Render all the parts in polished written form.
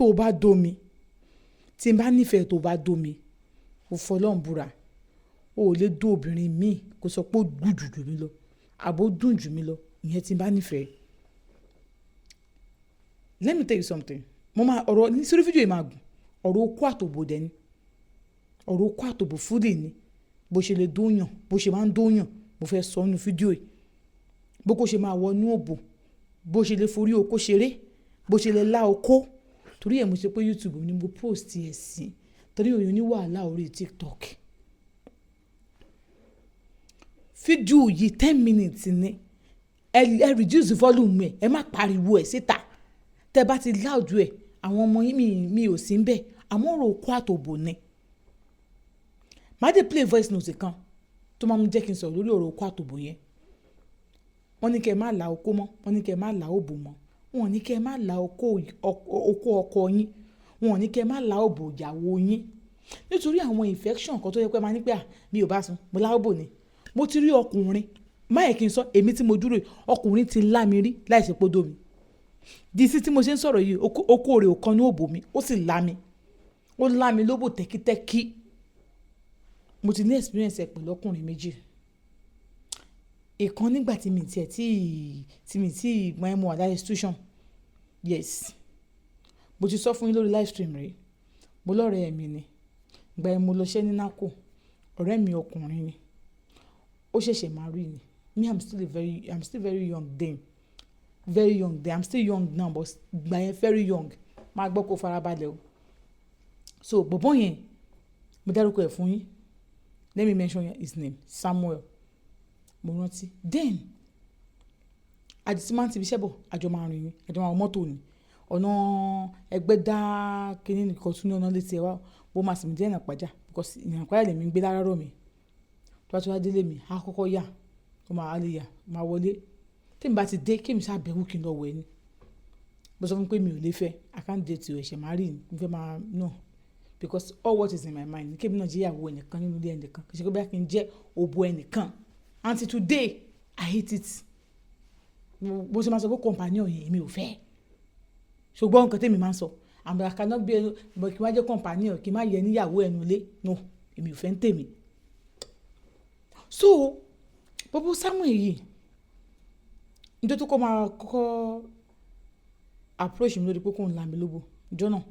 tó bá dó mi tí n bá nífẹ̀ẹ́ tó bá dó mi ò fọlọ́n búra o ò lè dó obìnrin míì kó sọ pé ó gùn jù mí lọ àbó dùn jù mí lọ ìyẹn tí n bá nífẹ̀ẹ́. Let me tell you something mo máa ọ̀rọ̀ ní sórí fídíò yìí máa gùn ọ̀rọ̀ okó àtòbò dẹ̀ ni ọ̀rọ̀ okó àtòbò fúdì ni bó ṣe lè dóyàn bó ṣe máa ń dóyàn mo fẹ́ sọ nínú fídíò yìí bó kó ṣe máa wọnú òbò bó ṣe lè forí okó ṣeré bó ṣe lè lá okó torí ẹ̀ mo ṣe pé YouTube ni mo post ẹ̀ sí torí òyìn ní wàhálà orí TikTok. Fídíò yìí 10 minutes ni ẹ reduce volume ẹ má pariwo ẹ̀ síta tẹ bá ti loud ẹ̀ àwọn ọmọ yín mi ò sí ń bẹ̀ àmọ́ ọ̀rọ̀ okó àtòbò ni. Má dé play voice note kan tó máa ń jẹ́ kí n sọ̀rọ̀ lórí ọ̀rọ̀ okó àtòbò yẹn. Wọ́n ní kẹ́ ẹ má la okó mọ́ wọ́n ní kẹ́ ẹ má la òbò mọ́ wọ́n ní kẹ́ ẹ má la okó ọkọ yín wọ́n ní kẹ́ ẹ má la òbò ìyàwó yín nítorí àwọn infection kan tó yẹ pé máa ní pé mi ò bá sùn mo lá òbò ni. Mo ti rí ọkùnrin máyẹ̀ kí n sọ èmi tí mo dúró ọkùnrin ti lá mi rí láìsí pódó mi dìísí tí mo ṣe ń sọ̀rọ̀ yìí okó rẹ̀ ò kan ní òbò mi ó sì lá mi ó lá mi lóbò tẹ́kítẹ́kí. Mo ti ní experience ẹ̀ pẹ̀lú ọkùnrin méjì ìkan nígbà tí mi tí gbọ́n mo wà láyé institution yes mo ti sọ fún yín lórí live stream rẹ̀ mo lọ́rẹ̀ẹ́ ẹ̀mí ni gba ẹ̀ mo lọ ṣẹ́ ní NACO ọ̀rẹ́ mi ọkùnrin ni ó ṣẹ̀ṣẹ̀ máa rí ni me I'm still very young then I'm still young now but gba yẹn very young máa gbọ́ kó farabalẹ̀ o so bọ̀bọ̀ yẹn mo dárúkọ ẹ̀ fún yín let me mention his name Samuel mo rántí then àdìsí máa ń tibi iṣẹ́ bọ̀ àjọ máa rìn ní àjọ máa wọ mọ́tò ní ọ̀nà ẹgbẹ́ dá kínní nìkan tún ní ọ̀nà létí ẹ̀ wá bó máa sì mí díẹ̀ náà pàjá because ìyàn pàjá lèmi ń gbé lárárọ̀ mi tó bá tó wá délé mi á kọ́kọ́ yà ó máa lè yà máa wọlé tèmi bá ti dé kémi sáà bẹ̀rù kí n lọ wẹ̀ ni bó sọ fún pé mi ò lè fẹ́ I can't date you ẹ̀ṣẹ̀ máa rí ni mo fẹ́ máa no because all what is in my mind kémi náà jẹ́ ìyàwó ẹnìkan nínú ilé ẹnìkan kì í ṣe pé bá kí n jẹ́ òbò ẹnìkan until today I hate it bó ṣe máa sọ pé companion yẹn èmi ò fẹ́ ṣùgbọ́n nǹkan tèmi máa ń sọ àmọ́ I cannot be but kí n má jẹ́ companion kí n má yẹ níyàwó ẹnu ilé no èmi ò fẹ́ ń tèmi. So bọ́bọ́ Samuel yìí nítorí tó kọ́ máa kọ́kọ́ approach mi lórí pé kò ń la mi lóbo ìjọ náà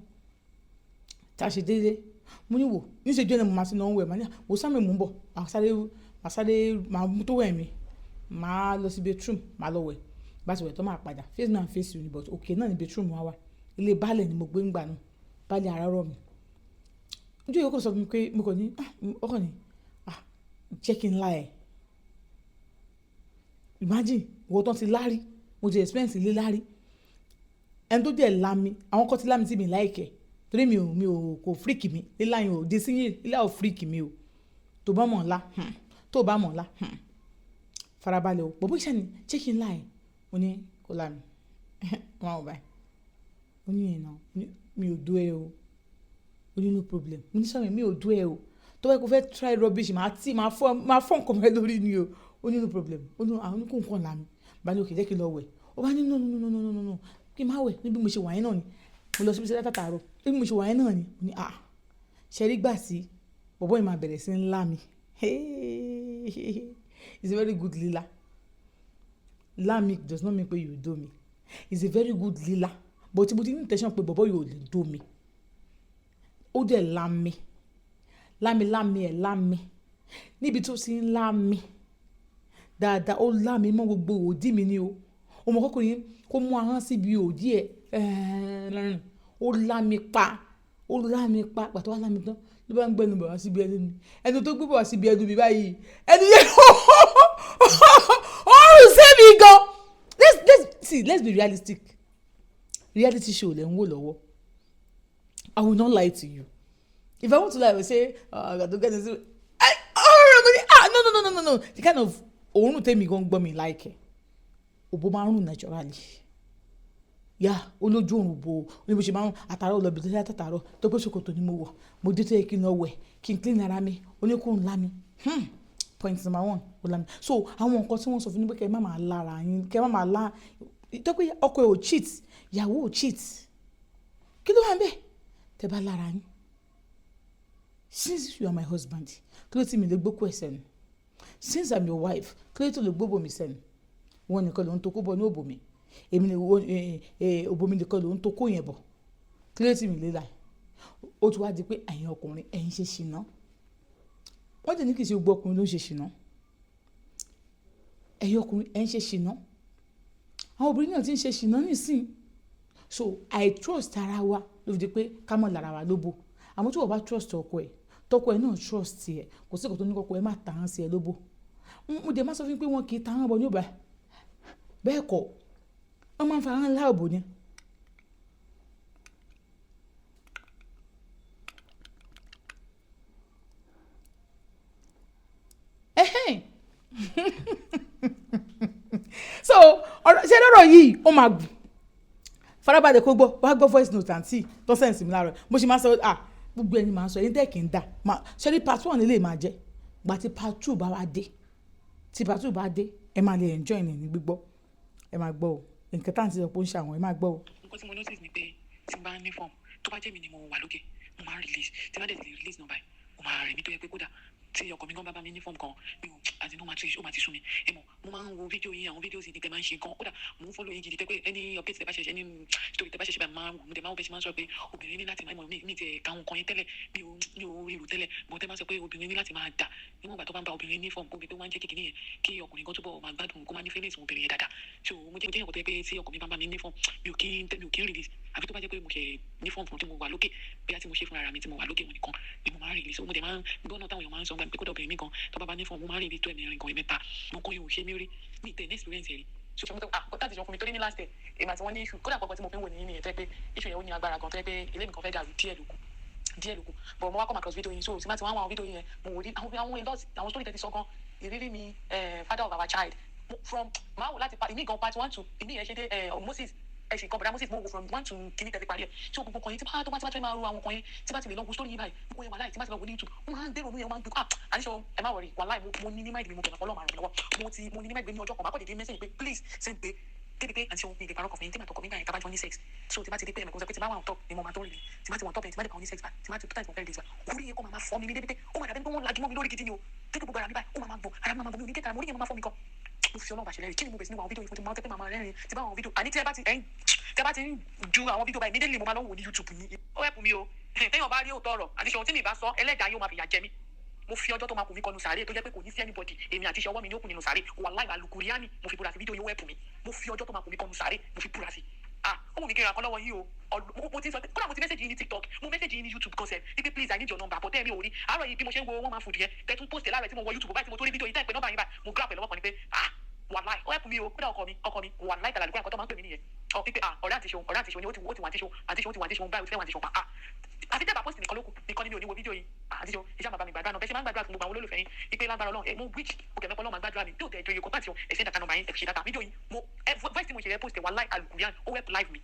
tá a ṣe déédéé mo ní wò níṣẹ́jú ẹni mo máa ti náà ń wẹ̀ máa ní wò Samuel mò ń bọ̀ àsáré máa mú tó wẹ̀ mi máa lọ sí bedroom máa lọ wẹ̀ bá ti wẹ̀ tó máa padà face me and face you ni but òkè náà ni bedroom wa wà ilé baálẹ̀ ni mo gbé ń gbà náà baálẹ̀ àràárọ̀ mi níjọ́ yìí kò sọ fún mi pé mo kàn ní ọkàn ní jẹ́ kí n la ẹ̀ imagine ìwọ tán ti lárí mo ti experience ilé lárí ẹni tó dẹ̀ la mi àwọn kan ti lá mi tí mi láìkẹ́ torí mi ò kò freak mi ilá yẹn ò dé sí ilé ò freak mi o tó bá mọ̀ ńlá farabalẹ̀ o bọ̀bọ̀ ìṣàní jẹ́ kí n la ẹ̀ mo ní kó la mi wọn ò báyìí ó ní yẹn náà mi ò dó ẹ o ó ní no problem mo ní sọ́mi mi ò dó ẹ o tó bá yẹ kó fẹ́ try rubbish máa fọ́ nǹkan mẹ́ lórí ni o ó ní no problem ó ní àwọn oníkó nǹkan la mi bá ní òkè jẹ́ kí n lọ wẹ̀ ó bá ní no kí n má wẹ̀ níbi mo ṣe wà yẹn náà ni mo lọ síbi iṣẹ́ látàtàrọ̀ níbi mo ṣe wà yẹn náà ni ní ṣẹ́rí gbà sí bọ̀bọ̀ yìí máa bẹ̀rẹ̀ sí ńlá mi it's a very good lila la mi does not mean pé you do me it's a very good lila but mo ti ní intention pé bọ̀bọ̀ yóò lè do me ó dẹ̀ lámi níbi tó ti ń lámi dáadáa ó lámi mọ́ gbogbo òdì mi ni o ọmọ kọkùnrin kó mú ahọ́n síbi òdì ẹ̀ ó lámi pa pàtó wá lámi tán ló bá ń gbẹ́nu bọ̀ wá síbi ẹnu tó gbé bọ̀ wá síbi ẹnu mi báyìí ẹnu yẹn ó rùn sí mi gan let's be realistic reality show lẹ́ ń wò lọ́wọ́ I will not lie to you if I want to lie I will say I got to get this no the kind of òórùn tèmi gan gbọ́ mi láìkẹ́ òbó máa ń rùn naturally olójú òrùn bo oníbo ṣe máa ń àtàrọ̀ lọ bí tẹ́lẹ̀ àtàrọ̀ tó pé ṣòkòtò ni mo wọ̀ mo dé tó yẹ kí n lọ wẹ̀ kí n clean ara mi oníkùn ńlá mi point number 1 ó lá mi so àwọn nǹkan tí wọ́n sọ fún mi pé kẹ́ ẹ má máa lára yín kẹ́ ẹ má máa lá tó pé ọkọ ẹ̀ ò cheat ìyàwó ò cheat kí ló wà ń bẹ̀ tẹ́ bá lára yín since you are my husband kí ló tí mi lè gbókù ẹ̀ sẹ́nu since I'm your wife kí ló tó lè gbóbò mi sẹ́nu wọn nìkan ló ń tó kó bọ̀ ní òbò mi èmi ni òbò mi nìkan ló ń tó kó yẹn bọ̀ kí ló tí mi lè láì ó tún wá di pé ẹ̀yin ọkùnrin ẹ̀yin ṣe ṣìnà wọ́n dẹ̀ ní kì í ṣe gbogbo ọkùnrin ló ń ṣe ṣìnà ẹ̀yin ọkùnrin ẹ̀yin ṣe ṣìnà àwọn obìnrin náà ti ń ṣe ṣìnà nísìn so I trust ara wa ló fi di pé ká mọ̀ lára wa lóbò àmọ́ tí wọ́n bá trust ọkọ ẹ̀ tọkọ ẹ̀ náà trust ẹ̀ kò sí ìkọ̀tún ní kọ́kọ́ ẹ̀ má tàn án sí ẹ lóbò mo dẹ̀ má sọ fún pé wọn kì í tàn án bọ̀ ní òbá bẹ́ẹ̀ kọ́ wọ́n máa ń fa hàn láàbò ni. So ṣe lọ́rọ̀ yìí ó máa gùn farabalẹ̀ kó gbọ́ wá gbọ́ voice note àǹtí tó sẹ́ǹsì mi láàárọ̀ bó ṣe máa sọ gbogbo ẹni máa sọ ẹni tẹ́ kì í dà ṣe ní part 1 lè máa jẹ́ gbà tí part 2 bá wá dé tí part 2 bá dé ẹ máa lè enjoy ní gbígbọ́ ẹ máa gbọ́ o nǹkan tá à ń ti sọ pé ó ń ṣàwọn ẹ máa gbọ́ o. nǹkan tí mo notice ni pé tí n bá ní form tó bá jẹ́ mi ni mo wà lókè mo máa release tí n bá dẹ̀ ti release number mo máa rẹ̀ mí tó yẹ pé kódà tí ọkọ mi gan bá mi ní form kan mi ò àti ní ó máa ti sún mi ẹ mọ̀ mo máa ń wo fídíò yín àwọn fídíò sì ti tẹ máa ń ṣe gan kódà mo ń follow yín gidi tẹ pé ẹni update tẹ bá ṣẹṣẹ ẹni story tẹ bá ṣẹṣẹ bá máa wò mo tẹ máa wọ bẹ ṣe máa ń sọ pé obìnrin ní láti máa mọ mi tẹ káwọn kan yẹn tẹ́lẹ̀ mi ò rí rò tẹ́lẹ̀ mo tẹ máa sọ pé obìnrin ní láti máa dà níwọ̀n ìgbà tó bá ń bá obìnrin ní form kó tó máa ń jẹ́ kékeré yẹn kí ọkùnrin kan túbọ̀ máa gbádùn kó máa ní feelings obìnrin yẹn dáadáa so mo jẹ́ ìyàwó tẹ́ pé tí ọkọ mi bá mi ní form mi ò kí ń release àbí tó bá jẹ́ pé mo ṣe ní form tí mo wà lókè bóyá tí mo ṣe fúnra mi tí mo wà lókè wọn nìkan ni mo máa release so mo dẹ̀ máa ń gbọ́nà táwọn èèyàn máa ń sọ pé kódà obìnrin mi gan tó bá ní form mo máa release tó ẹ̀mí kan ẹ̀mẹ́ta mo kọ́ yóò ṣe mí rí ní ìtẹ̀ experience rí so mo tẹ́ ọ̀tá àtijọ́ fún mi torí ní last day èmi àti wọn ní issue kódà àkọ́kọ́ tí mo fi ń wò ní nìyẹn tẹ́ pé issue yẹn ó ní agbára gan tẹ́ pé ilé mi kan fẹ́ dàrú díẹ̀ lókun but mo wá come across video yìí so tí má ti wá àwọn video yẹn mo wò rí àwọn endorse àwọn story tẹ́tí sọ gan ìrírí mi father of our child from máa wò láti ìmí gan part 1 to ìmí yẹn ṣe dé Moses ẹ̀sìn kan bọ̀dá Moses mo wò from 1 to kìíní tẹ́tí parí ẹ̀ tí o gbogbo kan yẹn tí bá ti fẹ́ máa ro àwọn kan yẹn tí bá ti lè lọ wo story yìí báyìí gbogbo yẹn wà láì tí bá ti lọ wo ní YouTube wọ́n máa ń dèrò ní yẹn wọ́n máa ń gbé àníṣe ẹ má wọrí wàláì mo ní ní máìdì mi mo kẹ̀lẹ́ ọlọ́run àrùn lọ́wọ́ mo ní ní máìdì mi ní ọjọ́ kan máa kọ́ dédé message pé please send pé débi pé àti ohun ìgbè parọ́ kọ̀ọ̀fẹ́ tí màá tọkọ̀ nígbà yẹn tábàjọ́ ní sex so tí bá ti dé pé ẹ̀mẹ̀kọ́ sọ pé tí bá wà on top ni mo máa tó rìn tí bá ti wà on top yẹn tí bá dé pa ní sex bá tí bá ti tó táìsì mo fẹ́ rìn sí bá orí yẹn kọ́ máa fọ́ mi ní débi pé ó máa dàbí pé wọ́n lajú mọ́ mi lórí gidi ni o débi gbogbo ara mi báyìí ó máa gbọ̀n ara mi máa gbọ̀n mi ò ní kẹta mo rí yẹn máa fọ́ mi kan mo fi ọlọ́run bàṣẹ lẹ́rìí kí ni mo bẹ̀rẹ̀ sí ní wà àwọn fídíò yìí fún ti máa ń tẹ́ pé màmá rẹ́rìn tí bá àwọn fídíò àní tí ẹ bá ti ń ju àwọn fídíò báyìí immediately mo máa lọ wò ní YouTube yìí ó ẹ̀pù mi o téèyàn bá rí òótọ́ ọ̀rọ̀ àti ṣòwò tí mi bá sọ ẹlẹ́dàá yóò máa fìyà jẹ mí mo fi ọjọ́ tó máa kù mí kọnu sàárè tó jẹ́ pé kò ní sí anybody èmi àti iṣẹ́ ọwọ́ mi ní ó kù nínú sàárè wàláì alukuriani mo fi búra sí fídíò yìí ó ẹ̀pù mi mo fi ọjọ́ tó máa kù mí kọnu sàárè mo fi búra sí ó wù mí kí n ra kan lọ́wọ́ yìí o mo ti sọ kódà mo ti message yìí ní TikTok mo message yìí ní YouTube concept wípé please I need your number but tẹ́ mi ò rí àárọ̀ yìí bí mo ṣe ń wo one man food yẹn tẹ́ tún post ẹ̀ láàrẹ̀ tí mo wọ YouTube báyìí tí mo tó rí fídíò yìí tẹ́ ìpè nọ́mbà yín báyìí mo grab ẹ̀ lọ́wọ́ kan ni pé wàláì ó ẹ̀pù mi o kódà ọkọ mi wàláì tàlà lùkọ́ àkọ́tọ́ máa ń pè mí nìyẹn ọ pípé ọ̀rẹ́ àti ṣeun ni ó ti wà àti ṣeun báyìí ó ti fẹ́ wà àti ṣeun pa àti tẹ́bà post nìkan lókun nìkan ni mi ò ní wo fídíò yìí àti ṣeun ìṣe àmàbà mi gbàdúrà náà bẹ́ẹ̀ ṣe máa ń gbàdúrà fún gbogbo àwọn olólùfẹ́ yín ipe lágbára Ọlọ́run mo wíṣ òkè mẹ́kọ́ Ọlọ́run máa gbàdúrà mi yóò tẹ̀ ẹjọ́ yòókù pàṣẹ ẹ̀ṣẹ̀ dàtà nọ́mbà yín ẹ̀ṣẹ̀ dàtà fídíò yìí mo voice tí mo ṣe rẹ post wà láì alukurian ó wẹ́pù live mi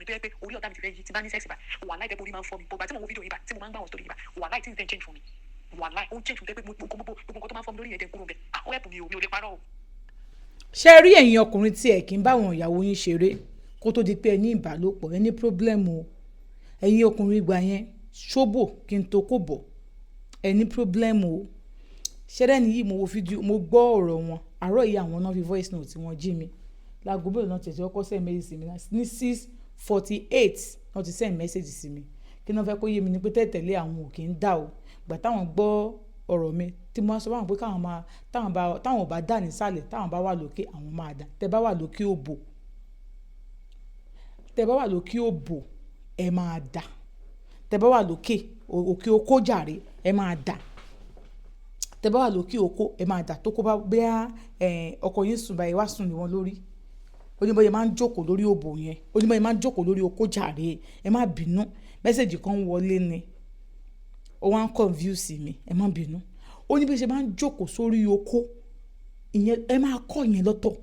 tó yẹ pé orí ọ̀tá mi ti fẹ́ yí tí bá ní sẹ́ẹ̀sì bá wà láì tẹ́ pé orí máa ń fọ́ mi bọ̀gbà tí mo wo fídíò yìí bá tí mo máa ń gbà wọ́n story yìí bá wà láì tí ń change fún mi wà láì ó change fún tẹ́ pé gbogbo nǹkan tó máa ń fọ́ mi lórí ẹ̀dẹ̀ kúrò bẹ̀ ó wẹ́pù mi ò lè parọ́ o. ṣé rí ẹ̀yin ọkùnrin tí ẹ̀ kì í bá àwọn ìyàwó yín ṣeré kó tó di pé ẹ ní ìbálòpọ̀ ẹ ní pírọ́blẹ́mù o ẹ̀yin ọkùnrin ìgbà yẹn ṣóbò kí n tó kó bọ̀ ẹ ní pírọ́blẹ́mù o ṣẹ́rẹ́ nìyí mo wo fídíò mo gbọ́ ọ̀rọ̀ wọn àárọ̀ yìí àwọn náà fi voice note tí wọ́n jí mi láago bẹ́ẹ̀ náà tẹ̀sí ọkọ̀ send message sí mi ní 6:48 náà ti send message sí mi kí náà fẹ́ kó yé mi ní pé tẹ̀tẹ̀lé àwọn ò kì í dà o gbà táwọn gbọ́ ọ̀rọ̀ mi tí mo sọ fáwọn pé káwọn máa táwọn ò bá dà nísàlẹ̀ táwọn bá wà lókè àwọn máa dà tẹ́ bá wà lókè òbò ẹ máa dà tẹ́ bá wà lókè òkè okó jàre ẹ máa dà tẹ́ bá wà lókè okó ẹ máa dà tó kó bá bẹ́ẹ̀ ọkọ yín sùn báyìí wá sùn ní wọn lórí oníbọ̀yẹ máa ń jókòó lórí òbò yẹn oníbọ̀yẹ máa ń jókòó lórí okó jàre ẹ má bínú mẹ́sẹ̀jì kan wọlé ni ó wá ń confuse mi ẹ má bínú ó ní bí ṣe máa ń jókòó sórí okó ìyẹn ẹ máa kọ́ ìyẹn lọ́tọ̀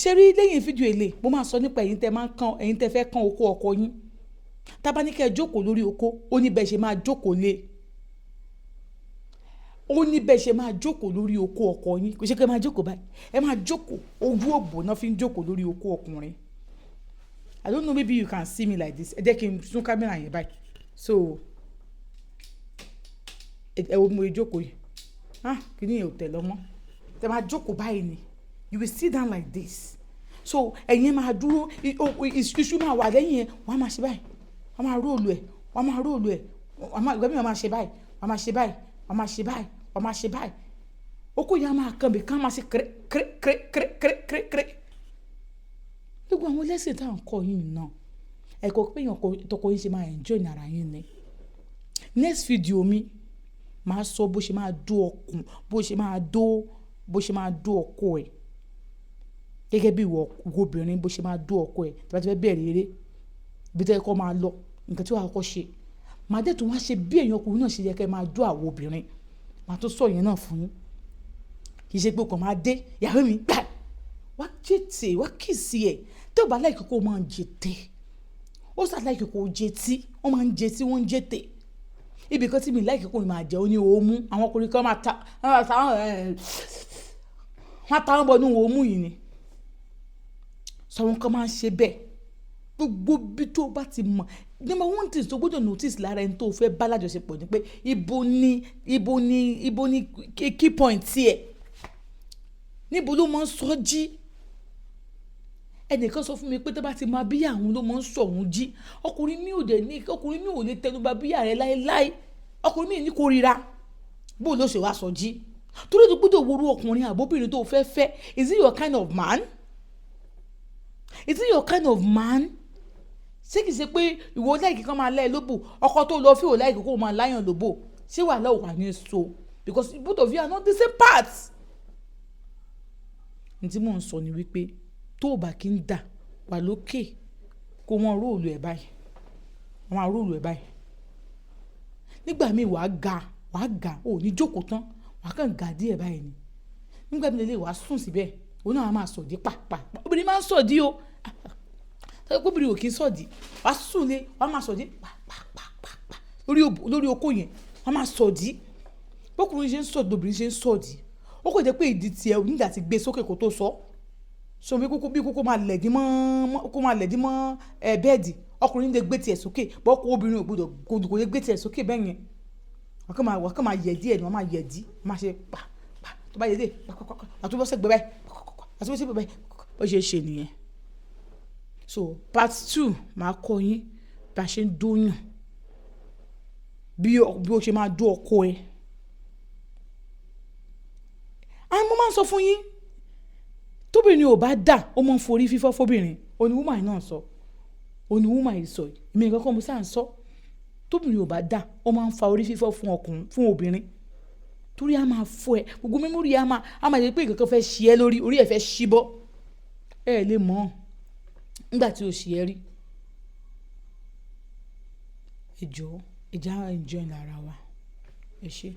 ṣe rí lẹ́yìn fídíò èlé mo máa sọ nípa ẹ̀yin tẹ́ fẹ́ kán okó ọkọ yín tábà ní kẹ́ ẹ jókòó lórí okó ó ní bẹ́ẹ̀ ṣe máa jókòó lé ó ní bẹ́ẹ̀ ṣe máa jókòó lórí okó ọkọ yín kò ṣe kẹ́ ẹ máa jókòó báyìí ẹ máa jókòó ojú òbò náà fi ń jókòó lórí okó ọkùnrin I don't know, maybe you can see me like this. Ẹ jẹ́ kí n sún kámẹ́rà yẹn báyìí. So ẹ wo mo jókòó yìí. Kí ni ò tẹ̀ lọ́mọ́. Tẹ máa jókòó báyìí ni. You will sit down like this. So ẹ̀yin máa dúró, iṣu máa wà lẹ́yìn ẹ̀, wọ́n á máa ṣe báyìí. Wọ́n máa róòlù ẹ̀, wọ́n máa róòlù ẹ̀. Ìgbà mìíràn máa ṣe báyìí, wọ́n máa ṣe báyìí, wọ́n máa ṣe báyìí, wọ́n máa ṣe báyìí. Okó yẹn á máa kan bì kan máa ṣe kéré. Gbogbo àwọn lẹ́sìn tá à ń kọ́ yín náà. Ẹ̀kọ́ pé èèyàn tọkọ yín ṣe máa enjoy ara yín ni. Next video mi máa sọ bó ṣe máa dó ọkùn, bó ṣe máa dó ọkọ ẹ̀. Gẹ́gẹ́ bí ìwọ obìnrin bó ṣe máa dó ọkọ ẹ̀ tí wọ́n ti fẹ́ bẹ̀rẹ̀ eré. Bí tẹ́ kọ́ máa lọ, nǹkan tí wàá kọ́ ṣe. Màá dẹ̀ tún wá ṣe bí èèyàn ọkùnrin náà ṣe yẹ kẹ́ máa dó àwọn obìnrin. Màá tún sọ yẹn náà fún yín. Kì í ṣe pé kò máa dé ìyàwó mi gbà. Wá jètè, wá kìsì ẹ̀. Tí ò bá láìkí kó máa ń jètè. Ó sá láìkí kó jètì. Wọ́n máa ń jètì, wọ́n ń jètè. Ibi kan tí mi láìkí kó máa jẹ́ ó ní òmù. Àwọn ọkùnrin kan máa ta wọ́n bọ̀ nínú òmù yìí ni. So àwọn kan máa ń ṣe bẹ́ẹ̀. Gbogbo bí tó bá ti mọ̀. Number one thing tó gbọ́dọ̀ notice lára ẹni tó fẹ́ bá lájọṣepọ̀ ni pé ibo ni key point tiẹ̀. Níbo ló máa ń sọ jí? Ẹnìkan sọ fún mi pé tó bá ti máa bíyà àwọn ló máa ń sọ òun jí. Ọkùnrin mi ò lè tẹnubà bíyà rẹ̀ láéláé. Ọkùnrin mi ní kórìíra. Bó ló ṣe wá sọ jí? Torí tó gbọ́dọ̀ worú ọkùnrin àbóbìnrin tó fẹ́. Is it your kind of man? Is it your kind of man? Ṣé kìí ṣe pé ìwọ láìkí kan máa lẹ́ lóbò, ọkọ tó lọ fíò láìkí kó máa láyàn lóbò? Ṣé wàhálà ò wà ní so? Because both of you are not the same parts. Ní tí mò ń sọ ni wípé tó bá kí ń dà wà lókè kó wọ́n róòlù ẹ̀ báyìí. Wọ́n máa róòlù ẹ̀ báyìí. Nígbà míì wàá ga, ò ní jókòó tán, wàá kàn ga díẹ̀ báyìí ni. Nígbà míì lè wàá sùn síbẹ̀, òun náà máa sọ̀dí pàpà. Obìnrin máa ń sọ̀dí o. Obìnrin ò kí ń sọ̀dí. Wàá sùn lé, wàá máa sọ̀dí pàpà. Lórí okó yẹn, wàá máa sọ̀dí. Bọ́kùnrin ṣe ń sọ̀dí, obìnrin ṣe ń sọ̀dí. Ó kò jẹ́ pé ìdí tiẹ̀ nígbà tí gbé sókè kó tó sọ. So bí kókó máa lẹ̀dí mọ́ bẹ́ẹ̀dì. Ọkùnrin lè gbé tiẹ̀ sókè, bọ́kù obìnrin ò gbọdọ̀ kò lè gbé tiẹ̀ sókè bẹ́ẹ̀ yẹn. Wọ́n kàn máa yẹ̀dí ẹ̀ ni wọ́n máa yẹ̀dí. Wọ́n máa ṣe pa. Tó bá yẹ̀dí, àtúbọ̀sẹ̀ gbẹ báyìí. Àtúbọ̀sẹ̀ gbẹ báyìí. Ó ṣe nìyẹn. So part 2 máa kọ́ yín bá ṣe ń dóyàn. Bí o ṣe máa dó ọkọ ẹ. Mo máa ń sọ fún yín. Tóbìnrin ò bá dà, ó máa ń forí fífọ́ fóbìnrin. Oní woman náà sọ. Oní woman yìí sọ. Èmi nǹkan kan mo sáà ń sọ. Tóbìnrin ò bá dà, ó máa ń fa orí fífọ́ fún obìnrin. Torí a máa fọ́ ẹ. Gbogbo memory a máa jẹ́ pé nǹkan kan fẹ́ ṣí ẹ lórí, orí ẹ fẹ́ ṣí bọ́. Ẹ lè mọ̀ nígbà tí o ṣí ẹ rí. Ẹ jọ̀ọ́, ẹ já enjoy lára wa. Ẹ ṣé.